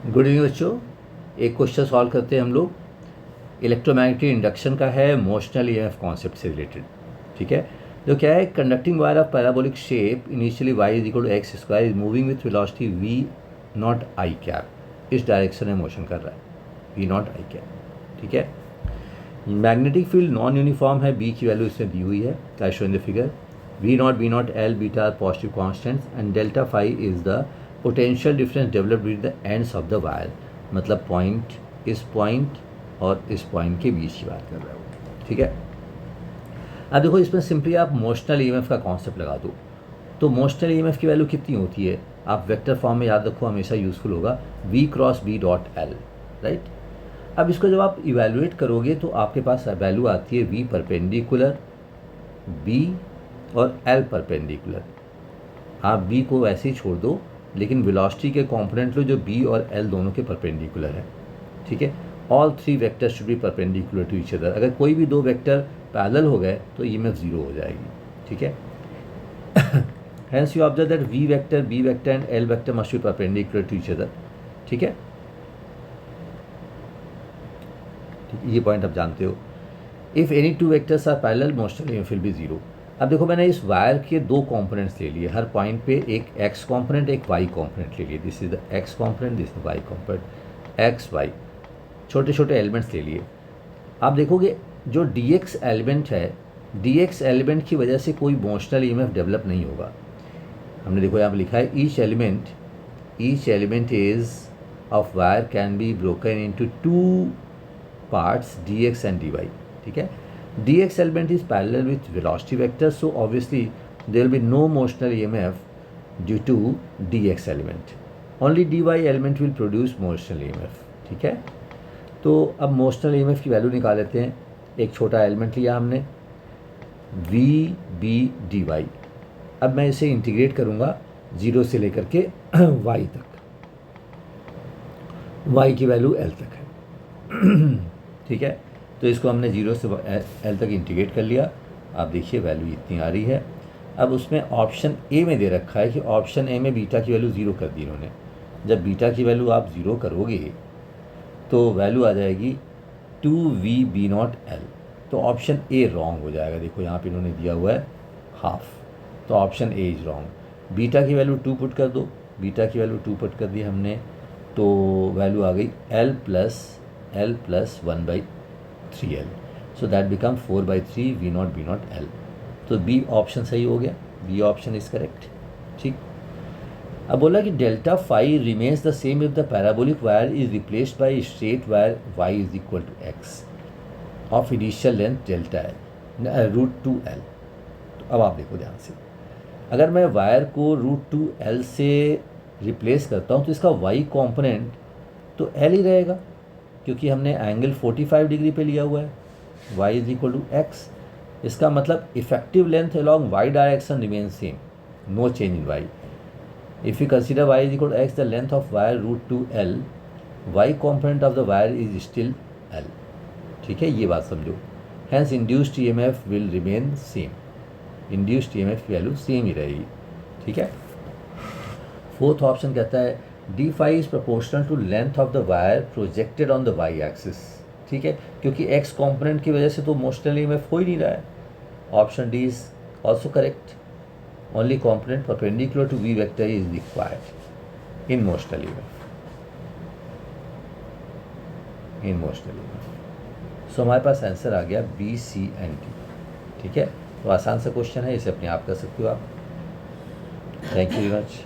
Good evening बच्चों। एक question solve करते हैं हम लोग। इलेक्ट्रोमैग्नेटिक इंडक्शन का है, मोशनल ईएमएफ कॉन्सेप्ट से रिलेटेड। ठीक है, तो क्या है, conducting wire of parabolic shape initially y is equal to x square is moving with velocity v naught i cap, इस डायरेक्शन में मोशन कर रहा है, वी नॉट आई कैप। ठीक है, मैग्नेटिक फील्ड नॉन यूनिफॉर्म है, बी की value इसमें दी हुई है, I show in the figure. V naught l beta are positive constants and delta phi is the potential difference developed with the ends of the wire. मतलब point, इस point और इस पॉइंट के बीच की बात कर रहे हो। ठीक है, अब देखो इसमें सिंपली आप मोशनल ईएमएफ का कॉन्सेप्ट लगा दो, तो मोशनल ईएमएफ की वैल्यू कितनी होती है, आप वेक्टर फॉर्म में याद रखो, हमेशा यूजफुल होगा, v cross b dot L, right. अब इसको जब आप इवेलुएट करोगे तो आपके पास वैल्यू आती है v परपेंडिकुलर, b और l परपेंडिकुलर। आप b को वैसे ही छोड़ दो, लेकिन वेलोसिटी के कंपोनेंट लो जो b और l दोनों के परपेंडिकुलर है। ठीक है, all three vector should be perpendicular to each other. अगर कोई भी दो वेक्टर पैरेलल हो गए तो ईएमएफ जीरो हो जाएगी। ठीक है, hence you observe that v vector, b vector and l vector must be perpendicular to each other। ठीक है, ये पॉइंट आप जानते हो। If any two vectors are parallel motional EMF will be zero. अब देखो मैंने इस वायर के दो कंपोनेंट्स ले लिए, हर पॉइंट पे एक x कंपोनेंट एक y कंपोनेंट ले लिए। This is the x component, this is y component, x y छोटे छोटे एलिमेंट्स ले लिए। आप देखोगे जो dx एलिमेंट है, dx एलिमेंट की वजह से कोई मोशनल ईएमएफ डेवलप नहीं होगा। हमने देखो यहाँ पर लिखा है each element is of wire can be broken into two parts dx and dy। ठीक है, dx element is parallel with velocity vector, so obviously there will be no motional EMF due to dx element, only dy element will produce motional EMF। ठीक है, तो अब motional EMF की value निकाल लेते हैं। एक छोटा एलिमेंट लिया हमने v b dy। अब मैं इसे इंटीग्रेट करूँगा 0 से लेकर के y तक, y की वैल्यू l तक है। ठीक है, तो इसको हमने 0 से l तक इंटीग्रेट कर लिया। आप देखिए वैल्यू इतनी आ रही है। अब उसमें ऑप्शन ए में दे रखा है कि ऑप्शन ए में बीटा की वैल्यू 0 कर दी इन्होंने। जब बीटा की वैल्यू आप 0 करोगे तो वैल्यू आ जाएगी 2v/b0 l, तो ऑप्शन ए रॉन्ग हो जाएगा। देखो यहाँ पे इन्होंने दिया हुआ है हाफ, तो option A is wrong. Beta की वैल्यू 2 पुट कर दो, बीटा की वैल्यू 2 पुट कर दी हमने, तो वैल्यू आ गई l plus 1/3l, so that become 4/3 v0 l। तो बी ऑप्शन सही हो गया, बी ऑप्शन इज करेक्ट। ठीक, अब बोला कि delta phi remains the same if the parabolic wire is replaced by straight wire y is equal to x of initial length delta l √2l। तो अब आप देखो ध्यान से, अगर मैं वायर को √2l से रिप्लेस करता हूँ तो इसका y कॉम्पोनेंट तो l ही रहेगा, क्योंकि हमने एंगल 45 डिग्री पे लिया हुआ है, y is equal to x. इसका मतलब effective length along y direction remain same, no change in y। If you consider y is equal to x the length of wire √2l, y component of the wire is still l। ठीक है, ये बात समझो। Hence induced EMF will remain same, induced EMF की value same ही रहेगी। ठीक है, फोर्थ ऑप्शन कहता है d phi is proportional to length of the wire projected on the y axis। ठीक है, क्योंकि x कंपोनेंट की वजह से तो मोशनल ईएमएफ हो ही नहीं रहा है। Option D is also correct, only component perpendicular to v vector is required in motional EMF. So हमारे पास आंसर आ गया बी सी एंड डी। ठीक है, तो आसान सा क्वेश्चन है, इसे अपने आप कर सकते हो आप। Thank you very much.